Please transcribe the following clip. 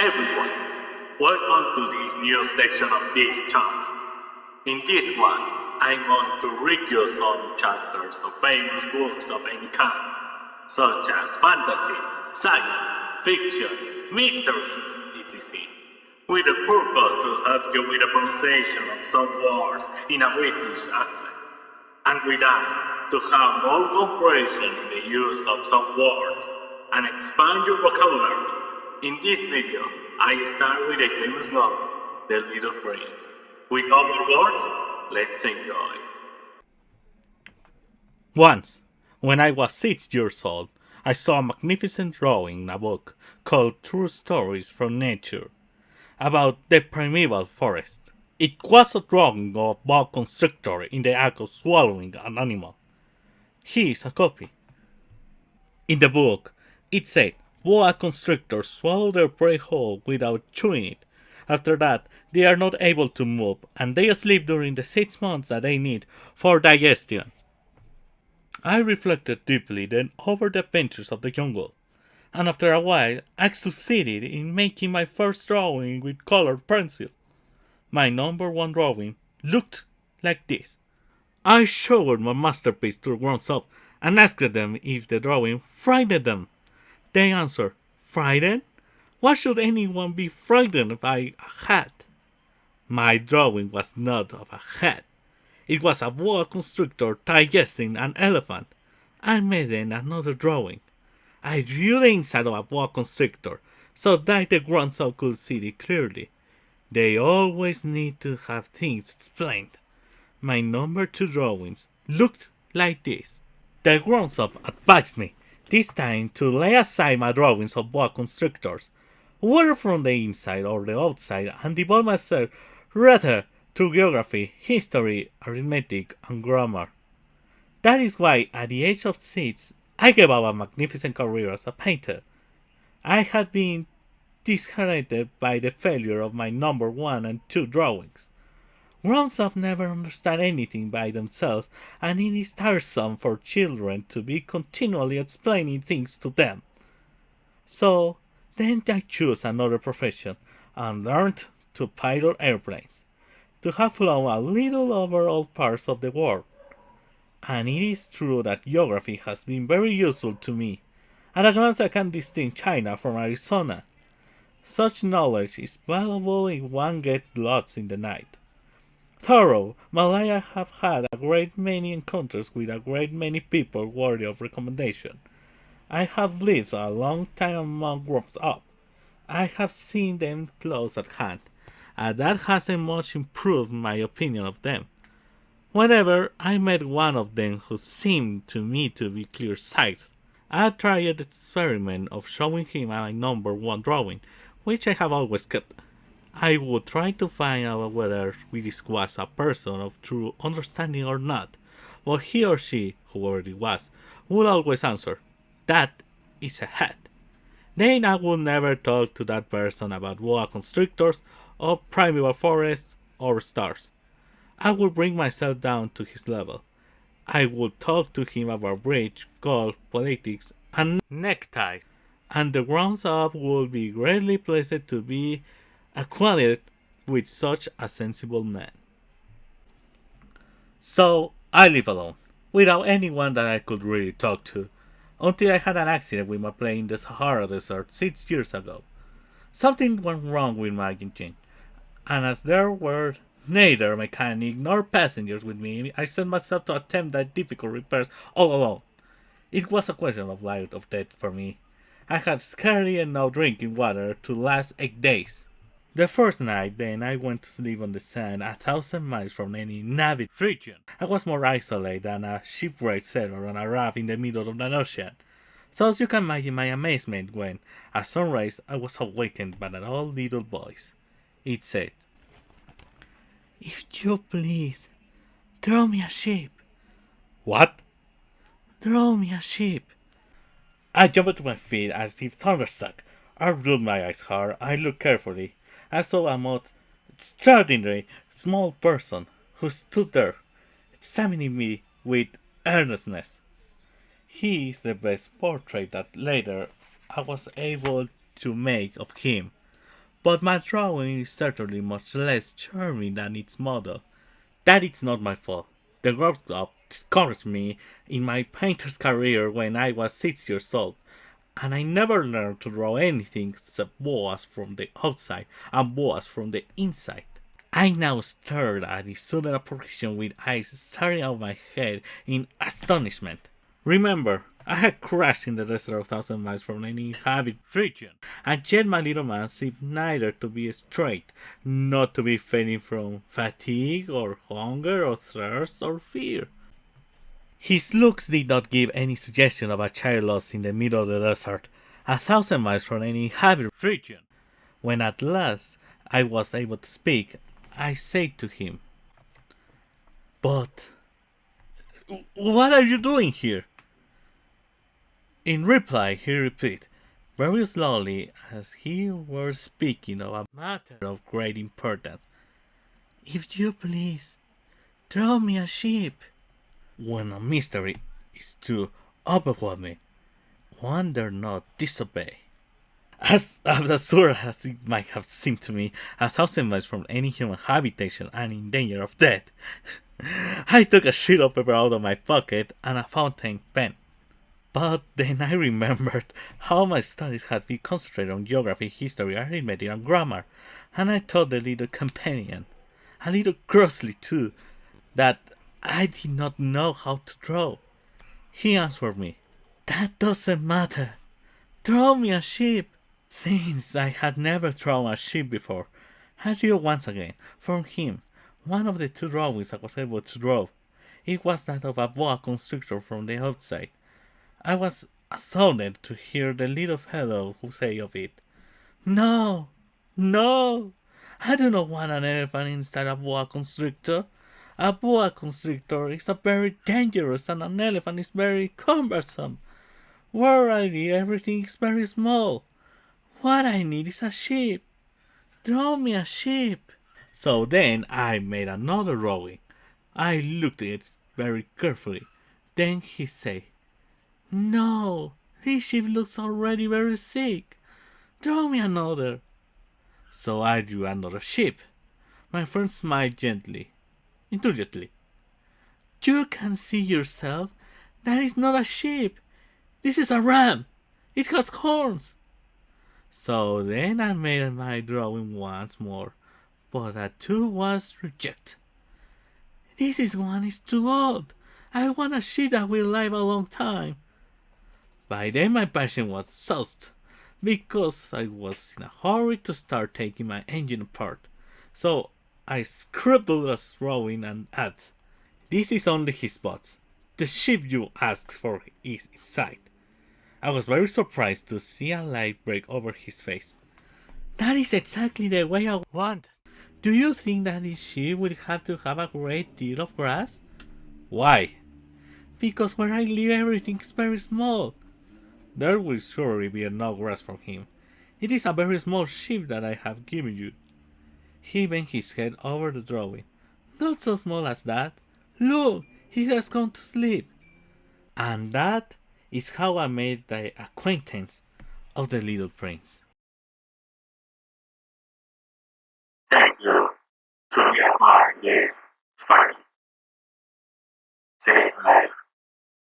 everyone, welcome to this new section of this channel. In this one, I'm going to read you some chapters of famous books of any kind, such as fantasy, science, fiction, mystery, etc., with the purpose to help you with the pronunciation of some words in a British accent, and with that, to have more comprehension in the use of some words and expand your vocabulary. In this video, I start with a famous novel, The Little Prince. With no more words, let's enjoy. Once, when I was 6 years old, I saw a magnificent drawing in a book called True Stories from Nature, about the primeval forest. It was a drawing of a boa constrictor in the act of swallowing an animal. Here is a copy. In the book, it said boa constrictors swallow their prey whole without chewing it. After that, they are not able to move, and they sleep during the 6 months that they need for digestion. I reflected deeply then over the adventures of the jungle, and after a while I succeeded in making my first drawing with colored pencil. My number one drawing looked like this. I showed my masterpiece to grown-ups and asked them if the drawing frightened them. They answered, "Frightened? Why should anyone be frightened by a hat?" My drawing was not of a hat. It was a boa constrictor digesting an elephant. I made then another drawing. I drew the inside of a boa constrictor so that the grown-up could see it clearly. They always need to have things explained. My number 2 drawings looked like this. The grown-up advised me this time to lay aside my drawings of boa constrictors, whether from the inside or the outside, and devote myself rather to geography, history, arithmetic, and grammar. That is why, at the age of 6, I gave up a magnificent career as a painter. I had been disheartened by the failure of my number 1 and 2 drawings. Grown-ups never understand anything by themselves, and it is tiresome for children to be continually explaining things to them. So, then I chose another profession and learned to pilot airplanes, to have flown a little over all parts of the world. And it is true that geography has been very useful to me. At a glance I can distinguish China from Arizona. Such knowledge is valuable if one gets lost in the night. Thorough, Malaya have had a great many encounters with a great many people worthy of recommendation. I have lived a long time among grown-ups. I have seen them close at hand, and that hasn't much improved my opinion of them. Whenever I met one of them who seemed to me to be clear-sighted, I tried the experiment of showing him my number 1 drawing, which I have always kept. I would try to find out whether this was a person of true understanding or not, but he or she, whoever it was, would always answer, "That is a hat." Then I would never talk to that person about boa constrictors, or primeval forests, or stars. I would bring myself down to his level. I would talk to him about bridge, golf, politics, and neckties, and the grown-up would be greatly pleased to be acquainted with such a sensible man. So I live alone, without anyone that I could really talk to, until I had an accident with my plane in the Sahara Desert 6 years ago. Something went wrong with my engine, and as there were neither mechanic nor passengers with me, I set myself to attempt that difficult repairs all alone. It was a question of life or death for me. I had scarcely enough drinking water to last 8 days. The first night, then, I went to sleep on the sand 1,000 miles from any inhabited region. I was more isolated than a shipwrecked sailor on a raft in the middle of an ocean. Thus you can imagine my amazement when, at sunrise, I was awakened by an old little voice. It said, "If you please, draw me a ship." What? Draw me a ship. I jumped to my feet as if thunderstruck. I rubbed my eyes hard. I looked carefully. I saw a most extraordinary small person who stood there, examining me with earnestness. He is the best portrait that later I was able to make of him. but my drawing is certainly much less charming than its model. That is not my fault. The workshop discouraged me in my painter's career when I was 6 years old, and I never learned to draw anything except boas from the outside and boas from the inside. I now stared at the sudden apparition with eyes staring out my head in astonishment. Remember, I had crashed in the desert a thousand miles from any inhabited region, and yet my little man seemed neither to be straight, nor to be fading from fatigue, or hunger, or thirst, or fear. His looks did not give any suggestion of a child lost in the middle of the desert, a thousand miles from any inhabited region. When at last I was able to speak, I said to him, "But what are you doing here?" In reply, he repeated, very slowly, as he were speaking of a matter of great importance, "If you please, draw me a sheep." When a mystery is too overwhelming, one dare not disobey. As absurd as it might have seemed to me, a thousand miles from any human habitation and in danger of death, I took a sheet of paper out of my pocket and a fountain pen. But then I remembered how my studies had been concentrated on geography, history, arithmetic, and grammar, and I told the little companion, a little crossly too, that I did not know how to draw. He answered me, "That doesn't matter. Draw me a sheep." Since I had never drawn a sheep before, I drew once again, from him, one of the two drawings I was able to draw. It was that of a boa constrictor from the outside. I was astounded to hear the little fellow who say of it, "No, no, I do not want an elephant instead of a boa constrictor. A boa constrictor is very dangerous and an elephant is very cumbersome. Where I live everything is very small. What I need is a sheep. Draw me a sheep." So then I made another drawing. I looked at it very carefully. Then he said, "No, this sheep looks already very sick. Draw me another." So I drew another sheep. My friend smiled gently, indulgently. "You can see yourself. That is not a sheep. This is a ram. It has horns." So then I made my drawing once more, but that too was rejected. This one is too old. I want a sheep that will live a long time." By then my passion was exhausted, because I was in a hurry to start taking my engine apart. So I scribbled a drawing and added, "This is only his spots. The sheep you asked for is inside." I was very surprised to see a light break over his face. "That is exactly the way I want. Do you think that this sheep will have to have a great deal of grass?" "Why?" "Because where I live everything is very small." "There will surely be enough grass for him. It is a very small sheep that I have given you." He bent his head over the drawing. "Not so small as that. Look, he has gone to sleep." And that is how I made the acquaintance of the little prince. Thank you to be a part of this inspiring